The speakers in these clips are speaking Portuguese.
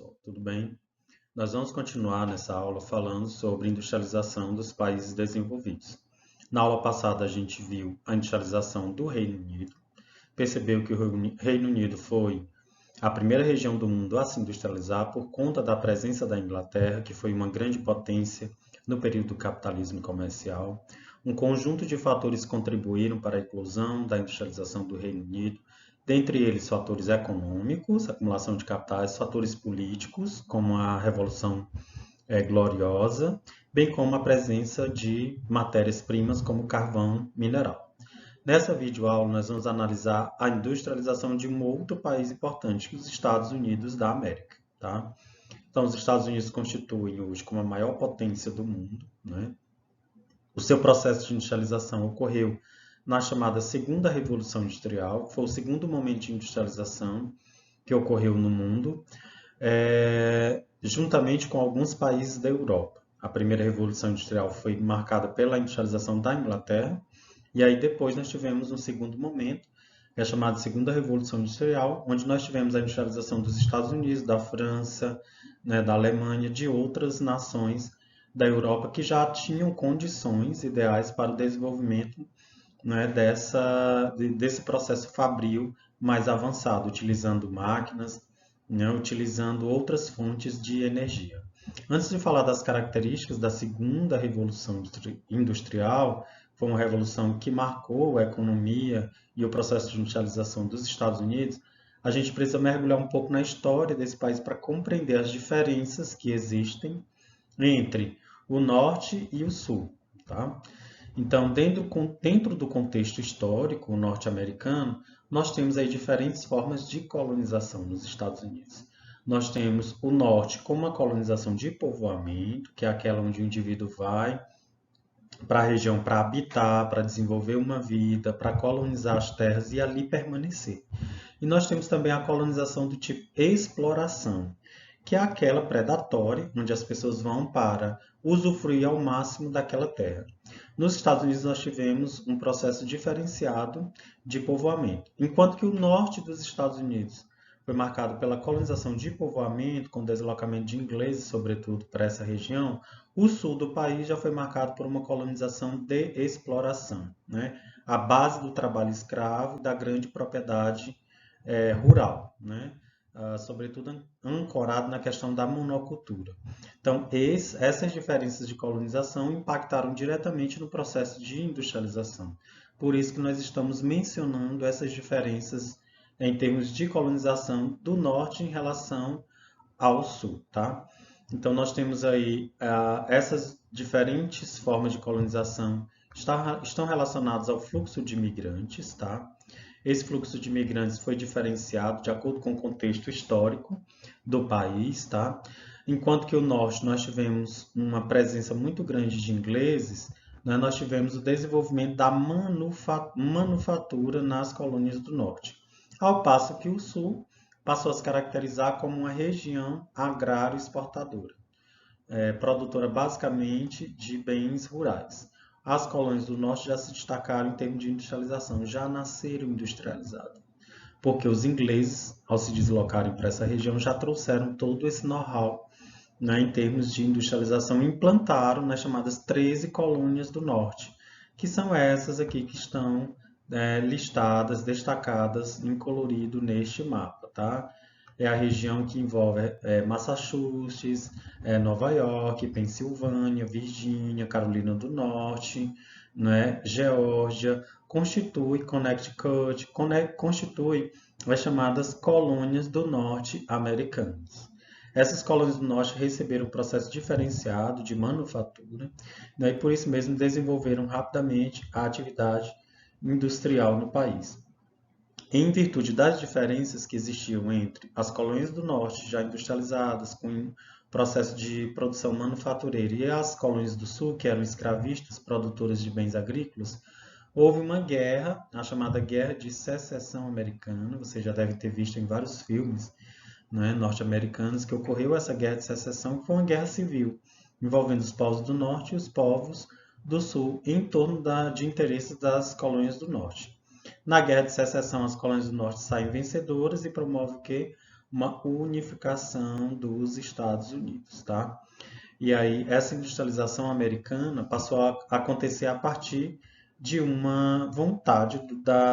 pessoal, tudo bem? Nós vamos continuar nessa aula falando sobre industrialização dos países desenvolvidos. Na aula passada a gente viu a industrialização do Reino Unido, percebeu que o Reino Unido foi a primeira região do mundo a se industrializar por conta da presença da Inglaterra, que foi uma grande potência no período do capitalismo comercial. Um conjunto de fatores contribuíram para a eclosão da industrialização do Reino Unido, dentre eles fatores econômicos, acumulação de capitais, fatores políticos, como a Revolução Gloriosa, bem como a presença de matérias-primas como carvão mineral. Nessa videoaula, nós vamos analisar a industrialização de um outro país importante, os Estados Unidos da América. Tá? Então, os Estados Unidos constituem hoje como a maior potência do mundo. Né? O seu processo de industrialização ocorreu na chamada Segunda Revolução Industrial, que foi o segundo momento de industrialização que ocorreu no mundo, juntamente com alguns países da Europa. A primeira Revolução Industrial foi marcada pela industrialização da Inglaterra, e aí depois nós tivemos um segundo momento, que é chamado Segunda Revolução Industrial, onde nós tivemos a industrialização dos Estados Unidos, da França, né, da Alemanha, de outras nações da Europa que já tinham condições ideais para o desenvolvimento, né, desse processo fabril mais avançado, utilizando máquinas, né, utilizando outras fontes de energia. Antes de falar das características da segunda revolução industrial, foi uma revolução que marcou a economia e o processo de industrialização dos Estados Unidos, a gente precisa mergulhar um pouco na história desse país para compreender as diferenças que existem entre o norte e o sul. Tá? Então, dentro do contexto histórico norte-americano, nós temos aí diferentes formas de colonização nos Estados Unidos. Nós temos o norte como uma colonização de povoamento, que é aquela onde o indivíduo vai para a região para habitar, para desenvolver uma vida, para colonizar as terras e ali permanecer. E nós temos também a colonização do tipo exploração, que é aquela predatória, onde as pessoas vão para usufruir ao máximo daquela terra. Nos Estados Unidos, nós tivemos um processo diferenciado de povoamento, enquanto que o norte dos Estados Unidos foi marcado pela colonização de povoamento, com deslocamento de ingleses, sobretudo, para essa região. O sul do país já foi marcado por uma colonização de exploração, né? A base do trabalho escravo e da grande propriedade rural, né? Sobretudo ancorado na questão da monocultura. Então, essas diferenças de colonização impactaram diretamente no processo de industrialização. Por isso que nós estamos mencionando essas diferenças em termos de colonização do norte em relação ao sul. Tá? Então, nós temos aí essas diferentes formas de colonização estão relacionadas ao fluxo de imigrantes, tá? Esse fluxo de imigrantes foi diferenciado de acordo com o contexto histórico do país, tá? Enquanto que o norte nós tivemos uma presença muito grande de ingleses, né? Nós tivemos o desenvolvimento da manufatura nas colônias do norte, ao passo que o sul passou a se caracterizar como uma região agrário exportadora, produtora basicamente de bens rurais. As colônias do norte já se destacaram em termos de industrialização, já nasceram industrializadas, porque os ingleses, ao se deslocarem para essa região, já trouxeram todo esse know-how, né, em termos de industrialização, e implantaram nas chamadas 13 colônias do norte, que são essas aqui que estão listadas, destacadas em colorido neste mapa. Tá? É a região que envolve Massachusetts, Nova York, Pensilvânia, Virgínia, Carolina do Norte, né, Geórgia, constitui Connecticut, constitui as chamadas colônias do norte americanas. Essas colônias do norte receberam um processo diferenciado de manufatura, né, e por isso mesmo desenvolveram rapidamente a atividade industrial no país. Em virtude das diferenças que existiam entre as colônias do norte já industrializadas, com processo de produção manufatureira, e as colônias do sul, que eram escravistas, produtoras de bens agrícolas, houve uma guerra, a chamada Guerra de Secessão Americana. Você já deve ter visto em vários filmes, né, norte-americanos, que ocorreu essa Guerra de Secessão, que foi uma guerra civil, envolvendo os povos do norte e os povos do sul, em torno de interesses das colônias do norte. Na Guerra de Secessão, as colônias do norte saem vencedoras e promovem o quê? uma unificação dos Estados Unidos, tá? E aí, essa industrialização americana passou a acontecer a partir de uma vontade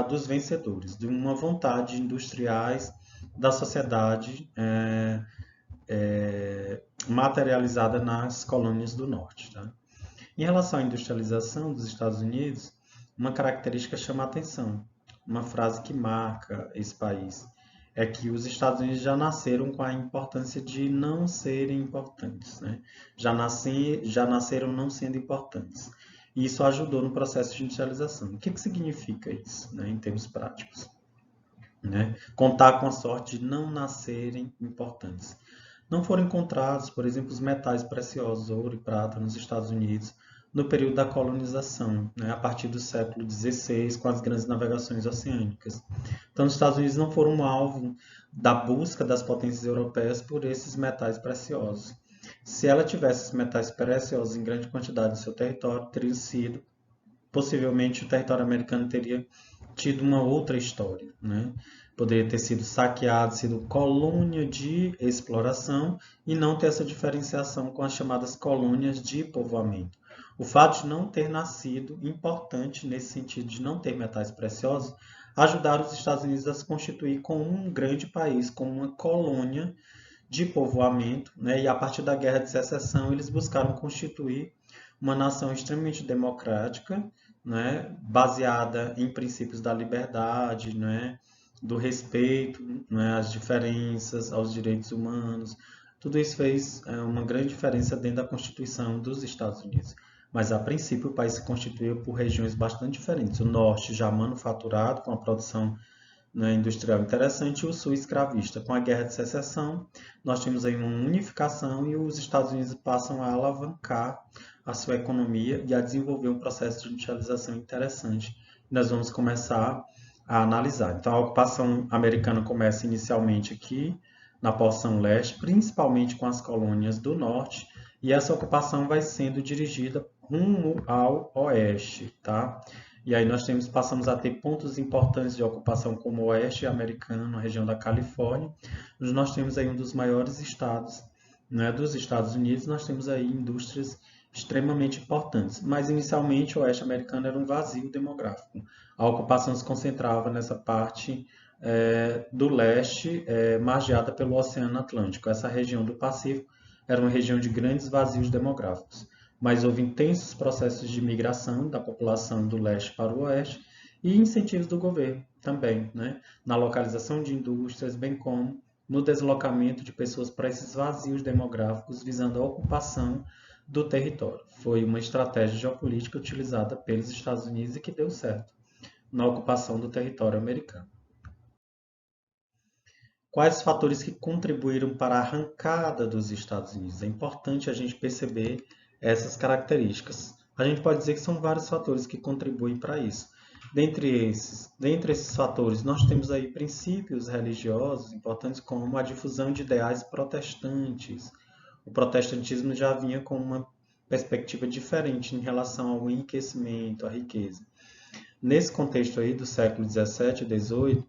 dos vencedores, de uma vontade de industriais da sociedade materializada nas colônias do norte. Tá? Em relação à industrialização dos Estados Unidos, uma característica chama a atenção, uma frase que marca esse país, é que os Estados Unidos já nasceram com a importância de não serem importantes, né? Já nasceram não sendo importantes. E isso ajudou no processo de industrialização. O que significa isso, né, em termos práticos? Né? Contar com a sorte de não nascerem importantes. Não foram encontrados, por exemplo, os metais preciosos, ouro e prata, nos Estados Unidos, no período da colonização, né, a partir do século XVI, com as grandes navegações oceânicas. Então, os Estados Unidos não foram um alvo da busca das potências europeias por esses metais preciosos. Se ela tivesse esses metais preciosos em grande quantidade no seu território, teria sido, possivelmente, o território americano teria tido uma outra história, né? Poderia ter sido saqueado, sido colônia de exploração e não ter essa diferenciação com as chamadas colônias de povoamento. O fato de não ter nascido, importante nesse sentido de não ter metais preciosos, ajudaram os Estados Unidos a se constituir como um grande país, como uma colônia de povoamento, né? E a partir da Guerra de Secessão eles buscaram constituir uma nação extremamente democrática, né? Baseada em princípios da liberdade, né? Do respeito, né? Às diferenças, aos direitos humanos. Tudo isso fez uma grande diferença dentro da Constituição dos Estados Unidos. Mas, a princípio, o país se constituiu por regiões bastante diferentes. O norte já manufaturado, com a produção, né, industrial interessante, e o sul escravista. Com a Guerra de Secessão, nós temos aí uma unificação e os Estados Unidos passam a alavancar a sua economia e a desenvolver um processo de industrialização interessante. Nós vamos começar a analisar. Então, a ocupação americana começa inicialmente aqui, na porção leste, principalmente com as colônias do norte, e essa ocupação vai sendo dirigida rumo ao oeste, tá? E aí passamos a ter pontos importantes de ocupação como o oeste americano, a região da Califórnia, onde nós temos aí um dos maiores estados, né, dos Estados Unidos, nós temos aí indústrias extremamente importantes. Mas inicialmente o oeste americano era um vazio demográfico. A ocupação se concentrava nessa parte do leste, margeada pelo Oceano Atlântico. Essa região do Pacífico era uma região de grandes vazios demográficos, mas houve intensos processos de migração da população do leste para o oeste e incentivos do governo também, né, na localização de indústrias, bem como no deslocamento de pessoas para esses vazios demográficos visando a ocupação do território. Foi uma estratégia geopolítica utilizada pelos Estados Unidos e que deu certo na ocupação do território americano. Quais os fatores que contribuíram para a arrancada dos Estados Unidos? É importante a gente perceber essas características. A gente pode dizer que são vários fatores que contribuem para isso. Dentre esses fatores, nós temos aí princípios religiosos importantes como a difusão de ideais protestantes. O protestantismo já vinha com uma perspectiva diferente em relação ao enriquecimento, à riqueza. Nesse contexto aí do século XVII e XVIII,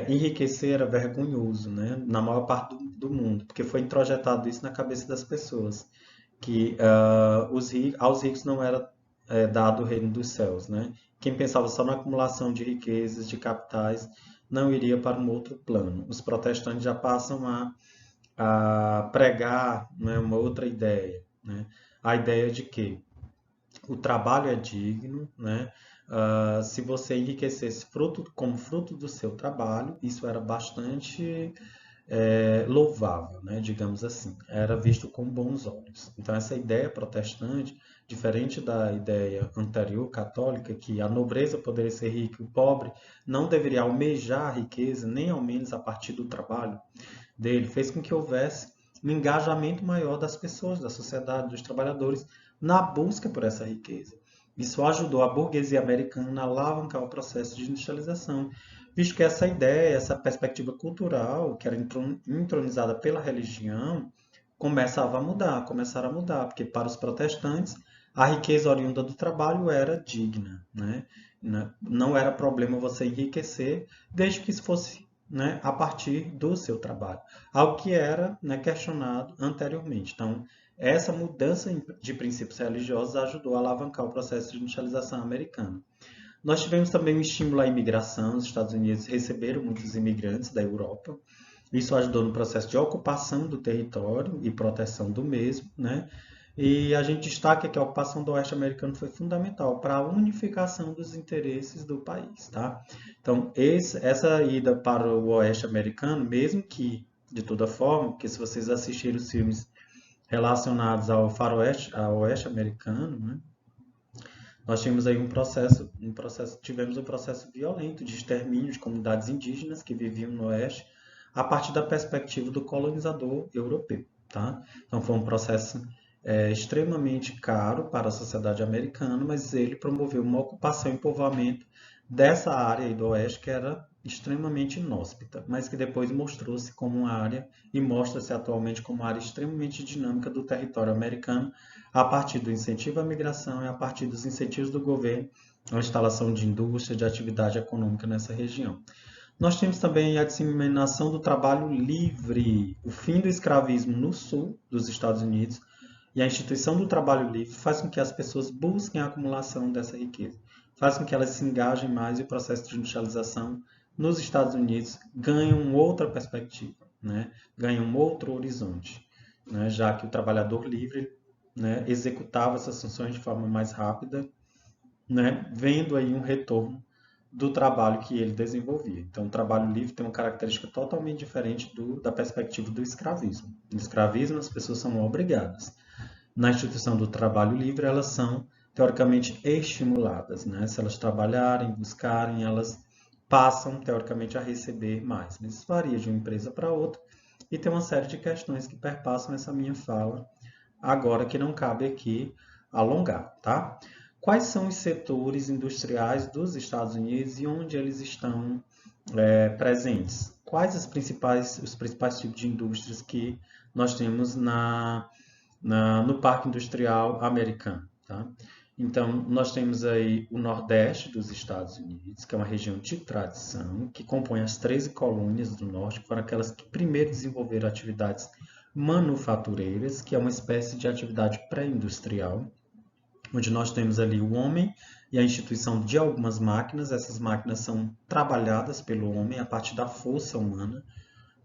enriquecer era vergonhoso, né? Na maior parte do mundo, porque foi introjetado isso na cabeça das pessoas, que aos ricos não era dado o reino dos céus, né? Quem pensava só na acumulação de riquezas, de capitais, não iria para um outro plano. Os protestantes já passam a pregar, né, uma outra ideia, né? A ideia de que o trabalho é digno, né? Se você enriquecesse como fruto do seu trabalho, isso era bastante louvável, né? Digamos assim, era visto com bons olhos. Então, essa ideia protestante, diferente da ideia anterior católica, que a nobreza poderia ser rica e o pobre não deveria almejar a riqueza, nem ao menos a partir do trabalho dele, fez com que houvesse um engajamento maior das pessoas, da sociedade, dos trabalhadores, na busca por essa riqueza. Isso ajudou a burguesia americana a alavancar o processo de industrialização, visto que essa ideia, essa perspectiva cultural, que era entronizada pela religião, começaram a mudar, porque para os protestantes a riqueza oriunda do trabalho era digna, né? Não era problema você enriquecer, desde que isso fosse né, a partir do seu trabalho, algo que era, né, questionado anteriormente. Então, essa mudança de princípios religiosos ajudou a alavancar o processo de industrialização americana. Nós tivemos também um estímulo à imigração. Os Estados Unidos receberam muitos imigrantes da Europa. Isso ajudou no processo de ocupação do território e proteção do mesmo, né? E a gente destaca que a ocupação do Oeste americano foi fundamental para a unificação dos interesses do país, tá? Então, essa ida para o Oeste americano, mesmo que, de toda forma, porque se vocês assistirem os filmes relacionados ao faroeste, ao Oeste americano, né? Nós tínhamos aí tivemos um processo violento de extermínio de comunidades indígenas que viviam no Oeste a partir da perspectiva do colonizador europeu, tá? Então foi um processo extremamente caro para a sociedade americana, mas ele promoveu uma ocupação e povoamento dessa área aí do Oeste que era extremamente inóspita, mas que depois mostrou-se como uma área e mostra-se atualmente como uma área extremamente dinâmica do território americano a partir do incentivo à migração e a partir dos incentivos do governo à instalação de indústria, de atividade econômica nessa região. Nós temos também a disseminação do trabalho livre, o fim do escravismo no sul dos Estados Unidos e a instituição do trabalho livre faz com que as pessoas busquem a acumulação dessa riqueza, faz com que elas se engajem mais e o processo de industrialização nos Estados Unidos ganhe uma outra perspectiva, né? Ganhe um outro horizonte, né? Já que o trabalhador livre, né, executava essas funções de forma mais rápida, né, vendo aí um retorno do trabalho que ele desenvolvia. Então, o trabalho livre tem uma característica totalmente diferente da perspectiva do escravismo. No escravismo, as pessoas são obrigadas. Na instituição do trabalho livre, elas são, teoricamente, estimuladas, né? Se elas trabalharem, buscarem, elas passam, teoricamente, a receber mais. Mas isso varia de uma empresa para outra e tem uma série de questões que perpassam essa minha fala agora que não cabe aqui alongar, tá? Quais são os setores industriais dos Estados Unidos e onde eles estão presentes? Quais os principais tipos de indústrias que nós temos no Parque Industrial Americano, tá? Então, nós temos aí o Nordeste dos Estados Unidos, que é uma região de tradição, que compõe as 13 colônias do Norte, que foram aquelas que primeiro desenvolveram atividades manufatureiras, que é uma espécie de atividade pré-industrial, onde nós temos ali o homem e a instituição de algumas máquinas. Essas máquinas são trabalhadas pelo homem a partir da força humana.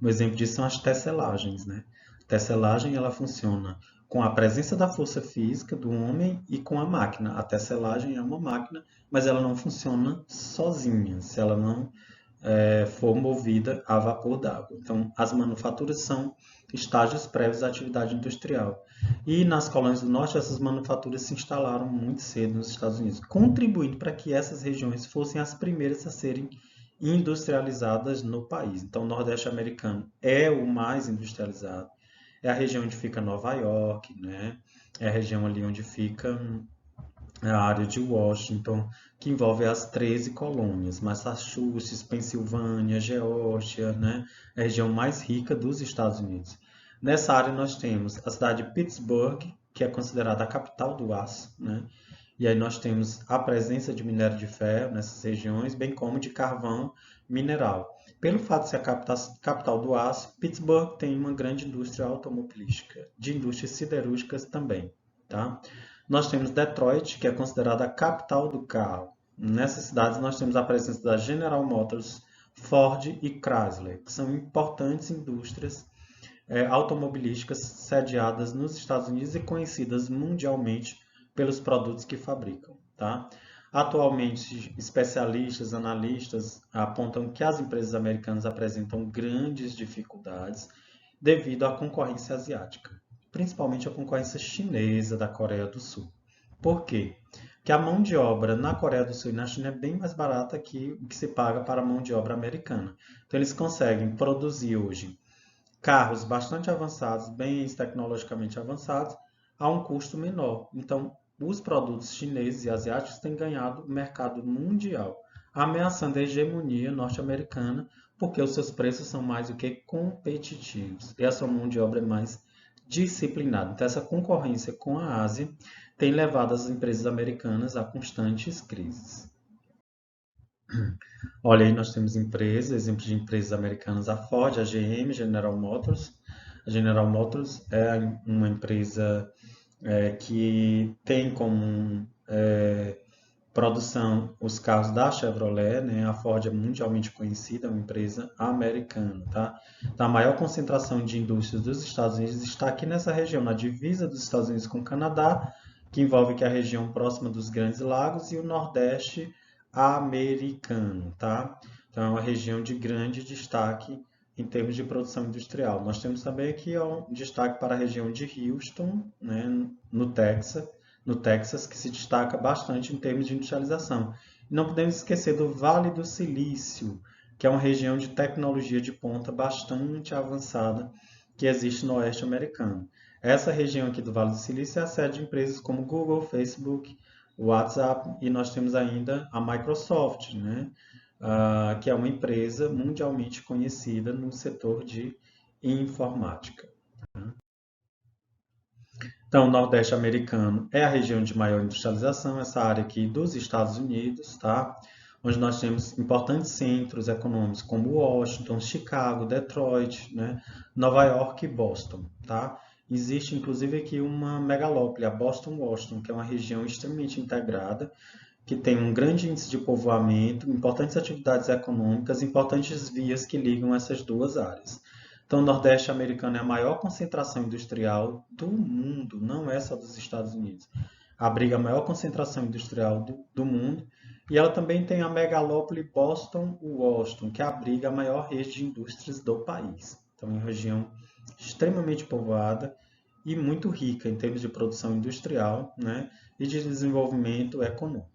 Um exemplo disso são as tecelagens, né? A tecelagem ela funciona com a presença da força física do homem e com a máquina. A tecelagem é uma máquina, mas ela não funciona sozinha, se ela não for movida a vapor d'água. Então, as manufaturas são estágios prévios à atividade industrial. E nas colônias do norte, essas manufaturas se instalaram muito cedo nos Estados Unidos, contribuindo para que essas regiões fossem as primeiras a serem industrializadas no país. Então, o Nordeste americano é o mais industrializado. É a região onde fica Nova York, né? É a região ali onde fica a área de Washington, que envolve as 13 colônias, Massachusetts, Pensilvânia, Geórgia, né? É a região mais rica dos Estados Unidos. Nessa área nós temos a cidade de Pittsburgh, que é considerada a capital do aço, né? E aí nós temos a presença de minério de ferro nessas regiões, bem como de carvão mineral. Pelo fato de ser a capital do aço, Pittsburgh tem uma grande indústria automobilística, de indústrias siderúrgicas também, tá? Nós temos Detroit, que é considerada a capital do carro. Nessas cidades nós temos a presença da General Motors, Ford e Chrysler, que são importantes indústrias automobilísticas sediadas nos Estados Unidos e conhecidas mundialmente pelos produtos que fabricam, tá? Atualmente, especialistas, analistas apontam que as empresas americanas apresentam grandes dificuldades devido à concorrência asiática, principalmente a concorrência chinesa da Coreia do Sul. Por quê? Porque a mão de obra na Coreia do Sul e na China é bem mais barata que o que se paga para a mão de obra americana. Então, eles conseguem produzir hoje carros bastante avançados, bem tecnologicamente avançados, a um custo menor. Então, os produtos chineses e asiáticos têm ganhado o mercado mundial, ameaçando a hegemonia norte-americana, porque os seus preços são mais do que competitivos e a sua mão de obra é mais disciplinada. Então, essa concorrência com a Ásia tem levado as empresas americanas a constantes crises. Olha aí, nós temos empresas, exemplos de empresas americanas, a Ford, a GM, General Motors. A General Motors é uma empresa que tem como produção os carros da Chevrolet, né? A Ford é mundialmente conhecida, é uma empresa americana, tá? Então, a maior concentração de indústrias dos Estados Unidos está aqui nessa região, na divisa dos Estados Unidos com o Canadá, que envolve aqui a região próxima dos Grandes Lagos e o Nordeste americano, tá? Então, é uma região de grande destaque em termos de produção industrial. Nós temos também aqui um destaque para a região de Houston, né, no Texas, que se destaca bastante em termos de industrialização. E não podemos esquecer do Vale do Silício, que é uma região de tecnologia de ponta bastante avançada que existe no oeste americano. Essa região aqui do Vale do Silício é a sede de empresas como Google, Facebook, WhatsApp e nós temos ainda a Microsoft, né? Que é uma empresa mundialmente conhecida no setor de informática. Então, o Nordeste americano é a região de maior industrialização, essa área aqui dos Estados Unidos, tá? Onde nós temos importantes centros econômicos como Washington, Chicago, Detroit, né? Nova York e Boston, tá? Existe inclusive aqui uma megalópole, a Boston Washington, que é uma região extremamente integrada, que tem um grande índice de povoamento, importantes atividades econômicas, importantes vias que ligam essas duas áreas. Então, o Nordeste americano é a maior concentração industrial do mundo, não é só dos Estados Unidos. Abriga a maior concentração industrial do mundo e ela também tem a megalópole Boston-Washington, que abriga a maior rede de indústrias do país. Então, é uma região extremamente povoada e muito rica em termos de produção industrial, né, e de desenvolvimento econômico.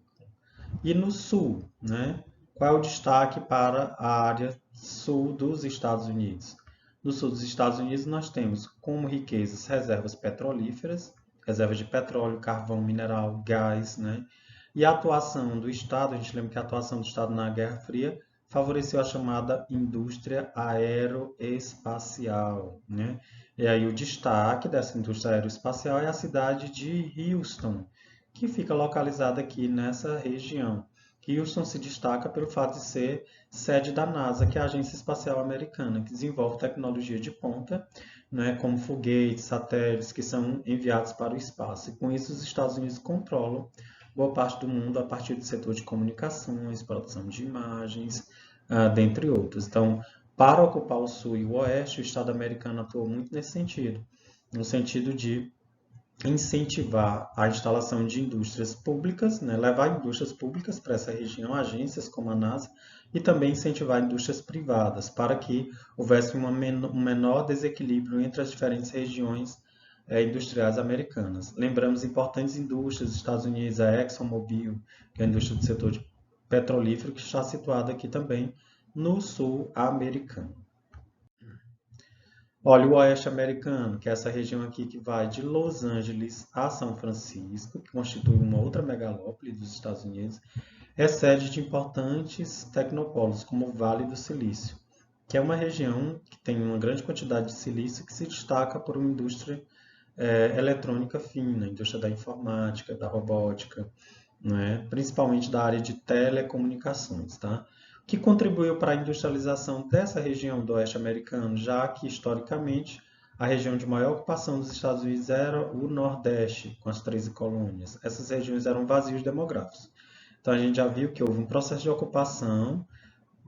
E no sul, né? Qual é o destaque para a área sul dos Estados Unidos? No sul dos Estados Unidos, nós temos como riquezas reservas petrolíferas, reservas de petróleo, carvão, mineral, gás, né? E a atuação do Estado, a gente lembra que a atuação do Estado na Guerra Fria favoreceu a chamada indústria aeroespacial, né? E aí o destaque dessa indústria aeroespacial é a cidade de Houston, que fica localizada aqui nessa região. Houston se destaca pelo fato de ser sede da NASA, que é a Agência Espacial Americana, que desenvolve tecnologia de ponta, né, como foguetes, satélites que são enviados para o espaço. E com isso, os Estados Unidos controlam boa parte do mundo a partir do setor de comunicações, produção de imagens, dentre outros. Então, para ocupar o sul e o oeste, o Estado americano atuou muito nesse sentido, no sentido de incentivar a instalação de indústrias públicas, né, levar indústrias públicas para essa região, agências como a NASA, e também incentivar indústrias privadas, para que houvesse um menor desequilíbrio entre as diferentes regiões industriais americanas. Lembramos importantes indústrias dos Estados Unidos, a ExxonMobil, que é a indústria do setor de petrolífero, que está situada aqui também no sul americano. Olha, o Oeste Americano, que é essa região aqui que vai de Los Angeles a São Francisco, que constitui uma outra megalópole dos Estados Unidos, é sede de importantes tecnopolos, como o Vale do Silício, que é uma região que tem uma grande quantidade de silício que se destaca por uma indústria eletrônica fina, indústria da informática, da robótica, né? Principalmente da área de telecomunicações, tá? O que contribuiu para a industrialização dessa região do oeste americano, já que historicamente a região de maior ocupação dos Estados Unidos era o Nordeste, com as 13 colônias. Essas regiões eram vazios demográficos. Então a gente já viu que houve um processo de ocupação,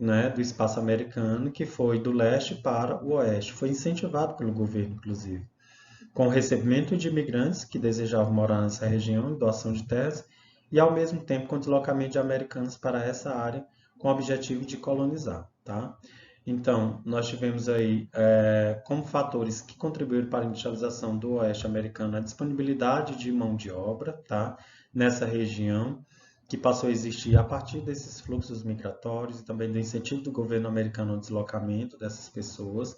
né, do espaço americano que foi do leste para o oeste. Foi incentivado pelo governo, inclusive, com o recebimento de imigrantes que desejavam morar nessa região, doação de terras, e ao mesmo tempo com o deslocamento de americanos para essa área com o objetivo de colonizar, tá? Então, nós tivemos aí como fatores que contribuíram para a industrialização do oeste americano a disponibilidade de mão de obra, tá? Nessa região, que passou a existir a partir desses fluxos migratórios e também do incentivo do governo americano ao deslocamento dessas pessoas.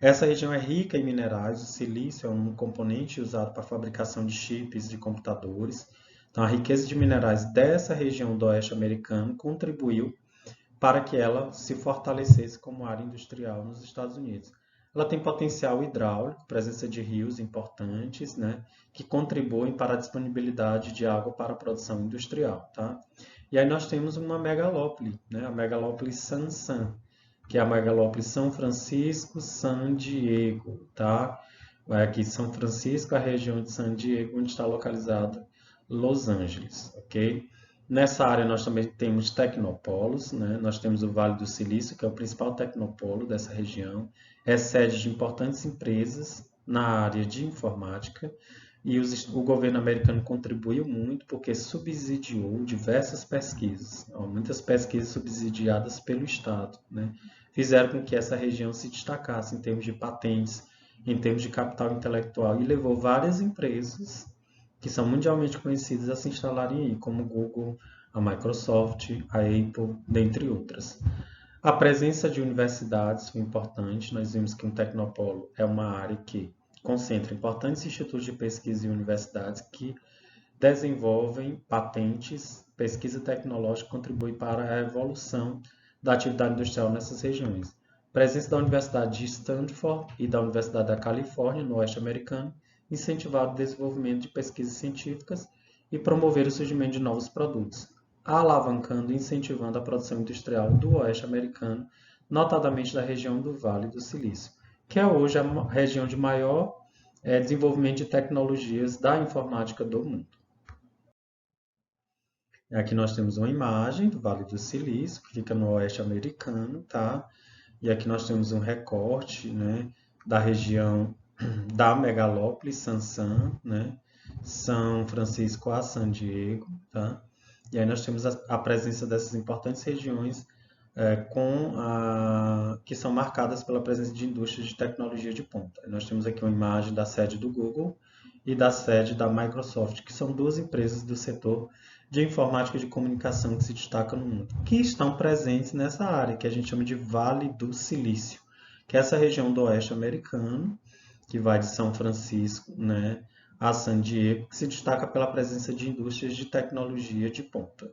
Essa região é rica em minerais, o silício é um componente usado para a fabricação de chips de computadores. Então, a riqueza de minerais dessa região do oeste americano contribuiu para que ela se fortalecesse como área industrial nos Estados Unidos. Ela tem potencial hidráulico, presença de rios importantes, né, que contribuem para a disponibilidade de água para a produção industrial, tá? E aí nós temos uma megalópole, né? A megalópole Sansan, que é a megalópole São Francisco, San Diego, tá? Vai aqui São Francisco, a região de San Diego, onde está localizada Los Angeles, ok? Nessa área nós também temos tecnopolos, né? Nós temos o Vale do Silício, que é o principal tecnopolo dessa região, é sede de importantes empresas na área de informática, e o governo americano contribuiu muito porque subsidiou diversas pesquisas, muitas pesquisas subsidiadas pelo Estado, né? Fizeram com que essa região se destacasse em termos de patentes, em termos de capital intelectual, e levou várias empresas que são mundialmente conhecidas a se instalarem aí, como o Google, a Microsoft, a Apple, dentre outras. A presença de universidades foi importante. Nós vimos que um tecnopolo é uma área que concentra importantes institutos de pesquisa e universidades que desenvolvem patentes, pesquisa tecnológica contribui para a evolução da atividade industrial nessas regiões. Presença da Universidade de Stanford e da Universidade da Califórnia, no oeste americano, incentivaram o desenvolvimento de pesquisas científicas e promover o surgimento de novos produtos, alavancando e incentivando a produção industrial do oeste americano, notadamente da região do Vale do Silício, que é hoje a região de maior desenvolvimento de tecnologias da informática do mundo. Aqui nós temos uma imagem do Vale do Silício, que fica no oeste americano, tá? E aqui nós temos um recorte, né, da região da megalópole Sansan, né? São Francisco a San Diego, tá? E aí nós temos a presença dessas importantes regiões que são marcadas pela presença de indústrias de tecnologia de ponta. Nós temos aqui uma imagem da sede do Google e da sede da Microsoft, que são duas empresas do setor de informática e de comunicação que se destacam no mundo, que estão presentes nessa área, que a gente chama de Vale do Silício, que é essa região do oeste americano, que vai de São Francisco, né, a San Diego, que se destaca pela presença de indústrias de tecnologia de ponta.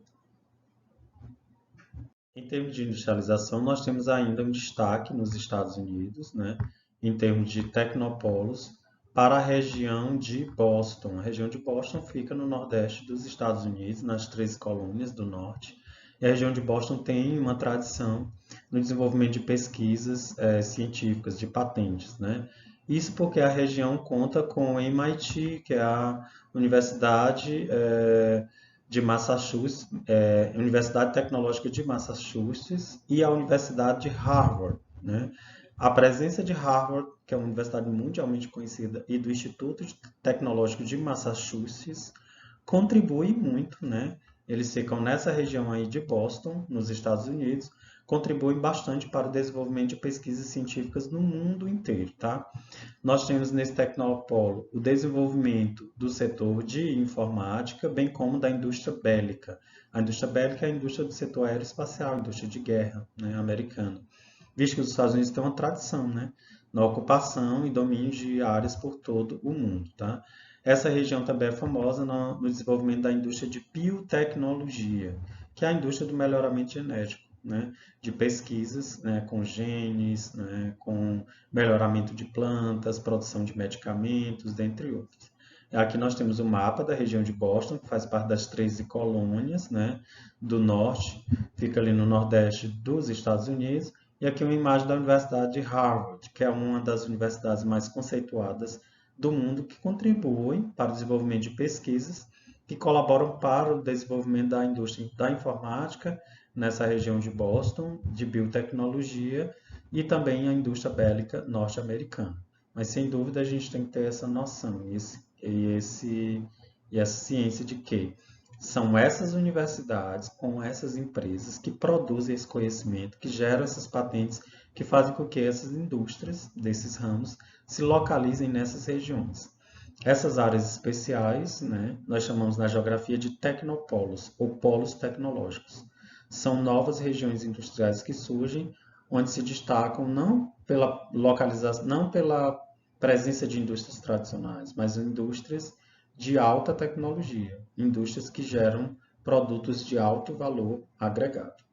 Em termos de industrialização, nós temos ainda um destaque nos Estados Unidos, né, em termos de tecnopolos, para a região de Boston. A região de Boston fica no nordeste dos Estados Unidos, nas 13 colônias do norte. E a região de Boston tem uma tradição no desenvolvimento de pesquisas científicas, de patentes, né? Isso porque a região conta com o MIT, que é a Universidade de Massachusetts, Universidade Tecnológica de Massachusetts e a Universidade de Harvard, né? A presença de Harvard, que é uma universidade mundialmente conhecida, e do Instituto Tecnológico de Massachusetts, contribui muito, né? Eles ficam nessa região aí de Boston, nos Estados Unidos, contribuem bastante para o desenvolvimento de pesquisas científicas no mundo inteiro, tá? Nós temos nesse Tecnopolo o desenvolvimento do setor de informática, bem como da indústria bélica. A indústria bélica é a indústria do setor aeroespacial, a indústria de guerra, né, americana. Visto que os Estados Unidos têm uma tradição, né, na ocupação e domínio de áreas por todo o mundo, tá? Essa região também é famosa no desenvolvimento da indústria de biotecnologia, que é a indústria do melhoramento genético, né, de pesquisas, né, com genes, né, com melhoramento de plantas, produção de medicamentos, dentre outros. Aqui nós temos o mapa da região de Boston, que faz parte das 13 colônias, né, do norte, fica ali no nordeste dos Estados Unidos, e aqui uma imagem da Universidade de Harvard, que é uma das universidades mais conceituadas do mundo, que contribuem para o desenvolvimento de pesquisas que colaboram para o desenvolvimento da indústria da informática nessa região de Boston, de biotecnologia e também a indústria bélica norte-americana. Mas sem dúvida a gente tem que ter essa noção e essa ciência de que são essas universidades com essas empresas que produzem esse conhecimento, que geram essas patentes, que fazem com que essas indústrias desses ramos se localizem nessas regiões. Essas áreas especiais, né, nós chamamos na geografia de tecnopolos ou polos tecnológicos. São novas regiões industriais que surgem, onde se destacam não pela localização, não pela presença de indústrias tradicionais, mas indústrias de alta tecnologia, indústrias que geram produtos de alto valor agregado.